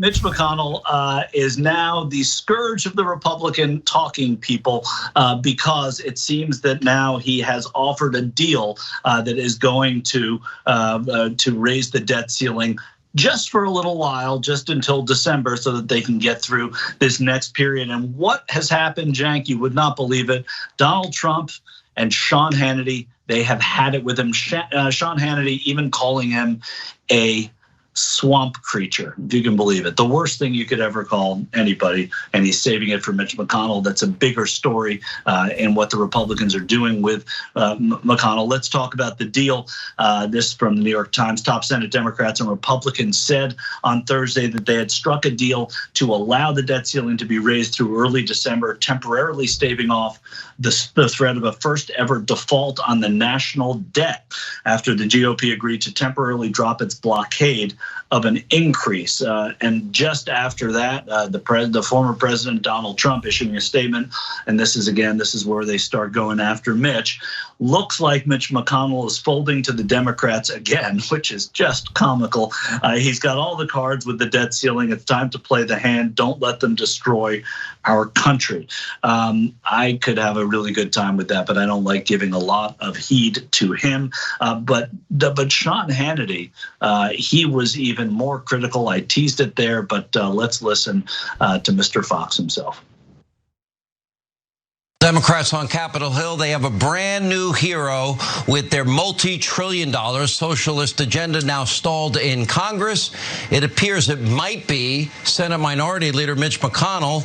Mitch McConnell is now the scourge of the Republican talking people because it seems that now he has offered a deal that is going to raise the debt ceiling just for a little while, just until December, so that they can get through this next period. And what has happened, Cenk, you would not believe it. Donald Trump and Sean Hannity, they have had it with him. Sean Hannity even calling him a swamp creature, if you can believe it. The worst thing you could ever call anybody, and he's saving it for Mitch McConnell. That's a bigger story in what the Republicans are doing with McConnell. Let's talk about the deal. This from the New York Times. Top Senate Democrats and Republicans said on Thursday that they had struck a deal to allow the debt ceiling to be raised through early December, temporarily staving off the threat of a first ever default on the national debt after the GOP agreed to temporarily drop its blockade of an increase. And just after that, the former president, Donald Trump, issuing a statement, and this is where they start going after Mitch. Looks like Mitch McConnell is folding to the Democrats again, which is just comical. He's got all the cards with the debt ceiling. It's time to play the hand. Don't let them destroy our country. I could have a really good time with that, but I don't like giving a lot of heed to him. But Sean Hannity, he was even more critical. I teased it there, but let's listen to Mr. Fox himself. Democrats on Capitol Hill, they have a brand new hero with their multi-trillion-dollar socialist agenda now stalled in Congress. It appears it might be Senate Minority Leader Mitch McConnell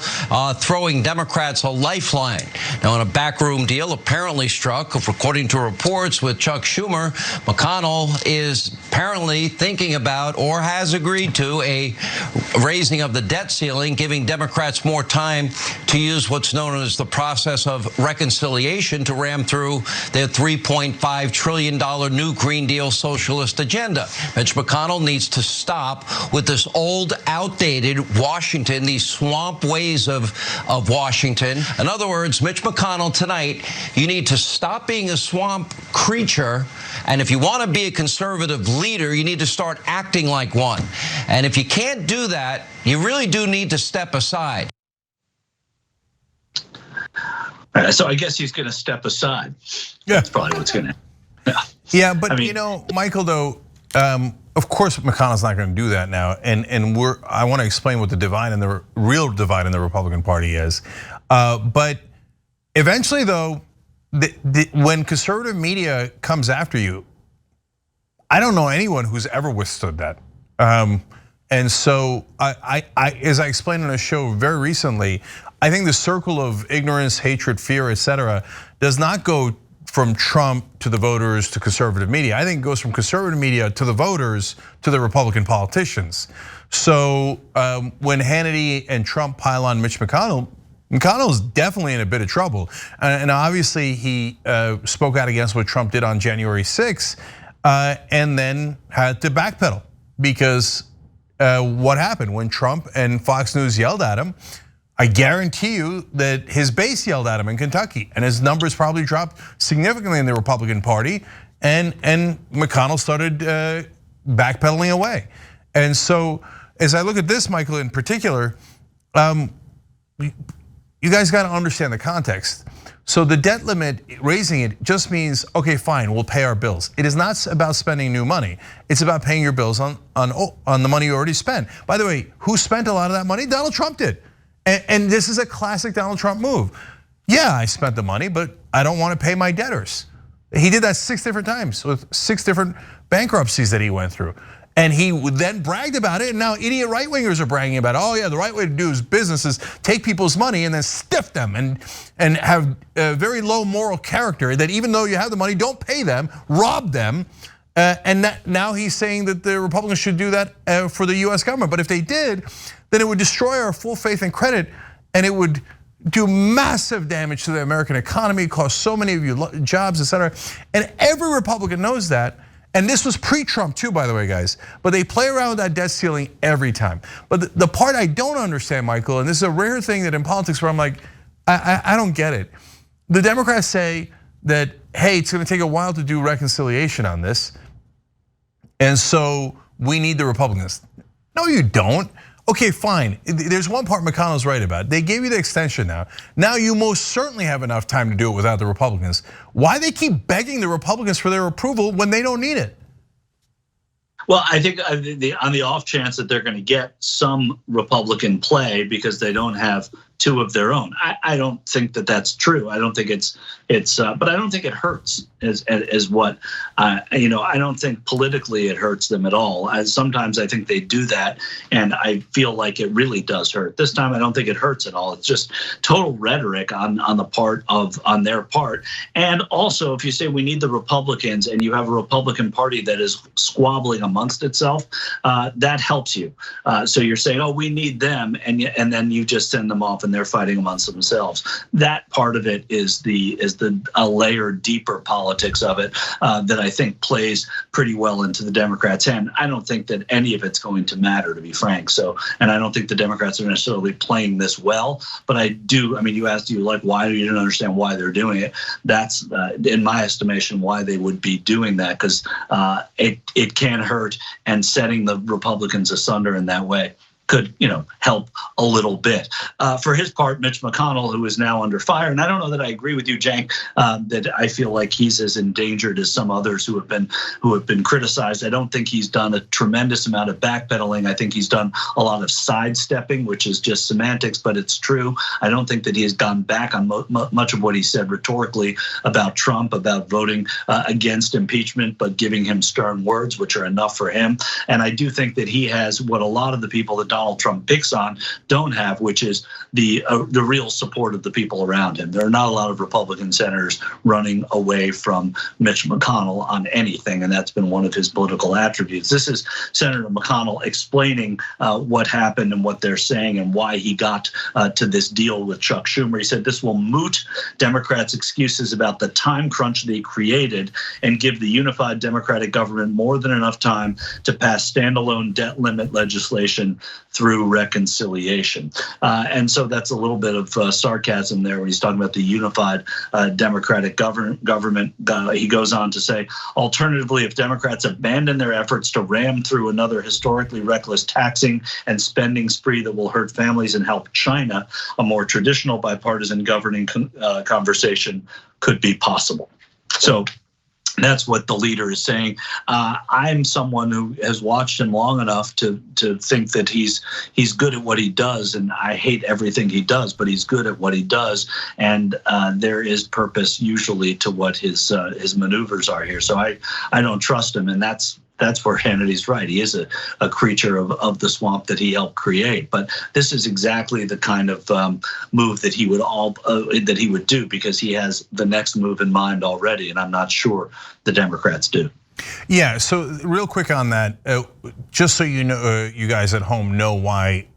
throwing Democrats a lifeline. Now, in a backroom deal apparently struck, according to reports with Chuck Schumer, McConnell is apparently thinking about or has agreed to a raising of the debt ceiling, giving Democrats more time to use what's known as the process of reconciliation to ram through their $3.5 trillion new Green Deal socialist agenda. Mitch McConnell needs to stop with this old, outdated Washington, these swamp ways of Washington. In other words, Mitch McConnell tonight, you need to stop being a swamp creature. And if you want to be a conservative leader, you need to start acting like one. And if you can't do that, you really do need to step aside. So I guess he's going to step aside. Yeah, that's probably what's going to happen. Yeah, but I mean, Michael, though, of course McConnell's not going to do that now, and I want to explain what the real divide in the Republican Party is. But eventually, though, when conservative media comes after you, I don't know anyone who's ever withstood that. And so as I explained on a show very recently, I think the circle of ignorance, hatred, fear, etc., does not go from Trump to the voters to conservative media. I think it goes from conservative media to the voters to the Republican politicians. So when Hannity and Trump pile on Mitch McConnell, McConnell's definitely in a bit of trouble. And obviously he spoke out against what Trump did on January 6th and then had to backpedal because what happened when Trump and Fox News yelled at him? I guarantee you that his base yelled at him in Kentucky, and his numbers probably dropped significantly in the Republican Party, and McConnell started backpedaling away. And so, as I look at this, Michael, in particular, you guys got to understand the context. So the debt limit, raising it just means, okay, fine, we'll pay our bills. It is not about spending new money. It's about paying your bills on the money you already spent. By the way, who spent a lot of that money? Donald Trump did. And this is a classic Donald Trump move. Yeah, I spent the money, but I don't want to pay my debtors. He did that 6 different times with 6 different bankruptcies that he went through. And he then bragged about it, and now idiot right-wingers are bragging about it. Oh yeah, the right way to do business is take people's money and then stiff them and have a very low moral character that even though you have the money, don't pay them, rob them. And now he's saying that the Republicans should do that for the US government. But if they did, then it would destroy our full faith and credit, and it would do massive damage to the American economy, cost so many of you jobs, etc. And every Republican knows that. And this was pre-Trump too, by the way, guys. But they play around with that debt ceiling every time. But the part I don't understand, Michael, and this is a rare thing that in politics where I'm like, I don't get it. The Democrats say that, hey, it's going to take a while to do reconciliation on this. And so we need the Republicans. No, you don't. Okay, fine. There's one part McConnell's right about. They gave you the extension now. Now you most certainly have enough time to do it without the Republicans. Why they keep begging the Republicans for their approval when they don't need it? Well, I think on the off chance that they're going to get some Republican play because they don't have two of their own. I don't think that that's true. I don't think it's, but I don't think it hurts as what, I don't think politically it hurts them at all. Sometimes I think they do that, and I feel like it really does hurt. This time I don't think it hurts at all. It's just total rhetoric on their part. And also, if you say we need the Republicans and you have a Republican Party that is squabbling amongst itself, that helps you. So you're saying, oh, we need them, and then you just send them off and they're fighting amongst themselves. That part of it is a layer deeper politics of it that I think plays pretty well into the Democrats' hand. I don't think that any of it's going to matter, to be frank. So, and I don't think the Democrats are necessarily playing this well, but I do. I mean, you asked why you didn't understand why they're doing it. That's in my estimation why they would be doing that, because it can hurt, and setting the Republicans asunder in that way could, help a little bit. For his part, Mitch McConnell, who is now under fire, and I don't know that I agree with you, Cenk, that I feel like he's as endangered as some others who have been criticized. I don't think he's done a tremendous amount of backpedaling. I think he's done a lot of sidestepping, which is just semantics, but it's true. I don't think that he has gone back on much of what he said rhetorically about Trump, about voting against impeachment, but giving him stern words, which are enough for him. And I do think that he has what a lot of the people that Donald Trump picks on don't have, which is the real support of the people around him. There are not a lot of Republican senators running away from Mitch McConnell on anything, and that's been one of his political attributes. This is Senator McConnell explaining what happened and what they're saying and why he got to this deal with Chuck Schumer. He said this will moot Democrats' excuses about the time crunch they created and give the unified Democratic government more than enough time to pass standalone debt limit legislation through reconciliation. And so that's a little bit of sarcasm there when he's talking about the unified Democratic government. He goes on to say, alternatively, if Democrats abandon their efforts to ram through another historically reckless taxing and spending spree that will hurt families and help China, a more traditional bipartisan governing conversation could be possible. So that's what the leader is saying. I'm someone who has watched him long enough to think that he's good at what he does, and I hate everything he does, but he's good at what he does, and there is purpose usually to what his maneuvers are here. So I don't trust him, and that's where Hannity's right. He is a creature of the swamp that he helped create. But this is exactly the kind of move that he would do, because he has the next move in mind already, and I'm not sure the Democrats do. Yeah. So real quick on that, just so you know, you guys at home know why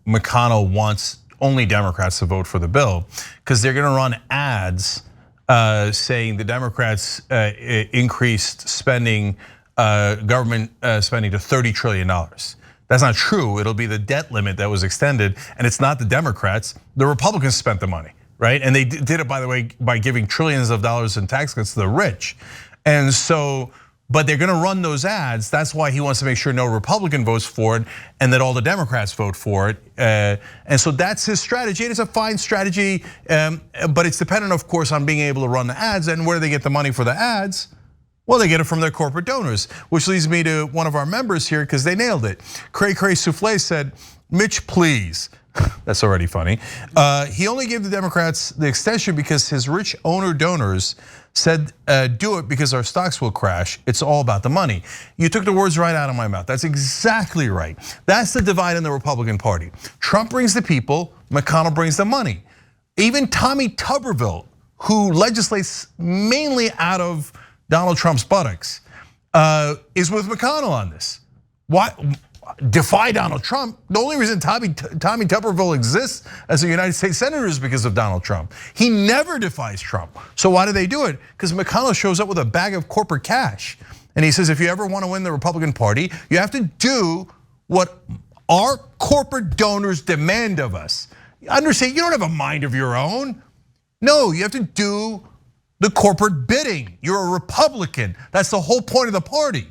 McConnell wants only Democrats to vote for the bill, because they're going to run ads saying the Democrats increased spending. Government spending to $30 trillion. That's not true. It'll be the debt limit that was extended, and it's not the Democrats. The Republicans spent the money, right? And they did it, by the way, by giving trillions of dollars in tax cuts to the rich. And so, but they're going to run those ads. That's why he wants to make sure no Republican votes for it and that all the Democrats vote for it. And so that's his strategy. And it's a fine strategy, but it's dependent, of course, on being able to run the ads. And where do they get the money for the ads? Well, they get it from their corporate donors, which leads me to one of our members here, because they nailed it. Cray Cray Souffle said, Mitch, please. That's already funny. He only gave the Democrats the extension because his rich owner donors said, do it because our stocks will crash. It's all about the money. You took the words right out of my mouth. That's exactly right. That's the divide in the Republican Party. Trump brings the people, McConnell brings the money. Even Tommy Tuberville, who legislates mainly out of Donald Trump's buttocks, is with McConnell on this. Why defy Donald Trump? The only reason Tommy Tuberville exists as a United States Senator is because of Donald Trump. He never defies Trump. So why do they do it? Because McConnell shows up with a bag of corporate cash. And he says, if you ever want to win the Republican Party, you have to do what our corporate donors demand of us. Understand, you don't have a mind of your own. No, you have to do the corporate bidding. You're a Republican. That's the whole point of the party.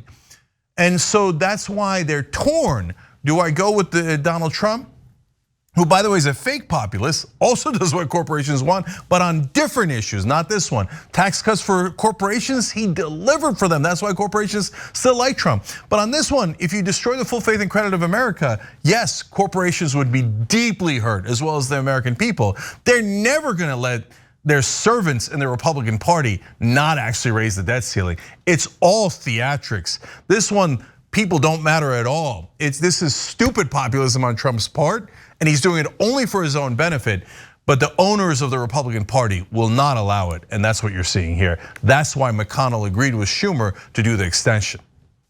And so that's why they're torn. Do I go with Donald Trump, who, by the way, is a fake populist, also does what corporations want, but on different issues, not this one. Tax cuts for corporations, he delivered for them. That's why corporations still like Trump. But on this one, if you destroy the full faith and credit of America, yes, corporations would be deeply hurt, as well as the American people. They're never gonna let their servants in the Republican Party not actually raise the debt ceiling. It's all theatrics. This one, people don't matter at all. This is stupid populism on Trump's part, and he's doing it only for his own benefit. But the owners of the Republican Party will not allow it, and that's what you're seeing here. That's why McConnell agreed with Schumer to do the extension.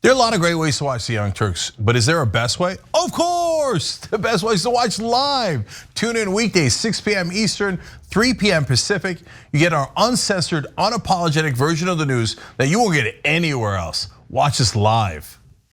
There are a lot of great ways to watch the Young Turks, but is there a best way? Of course, the best way is to watch live. Tune in weekdays, 6 p.m. Eastern, 3 p.m. Pacific. You get our uncensored, unapologetic version of the news that you won't get anywhere else. Watch us live.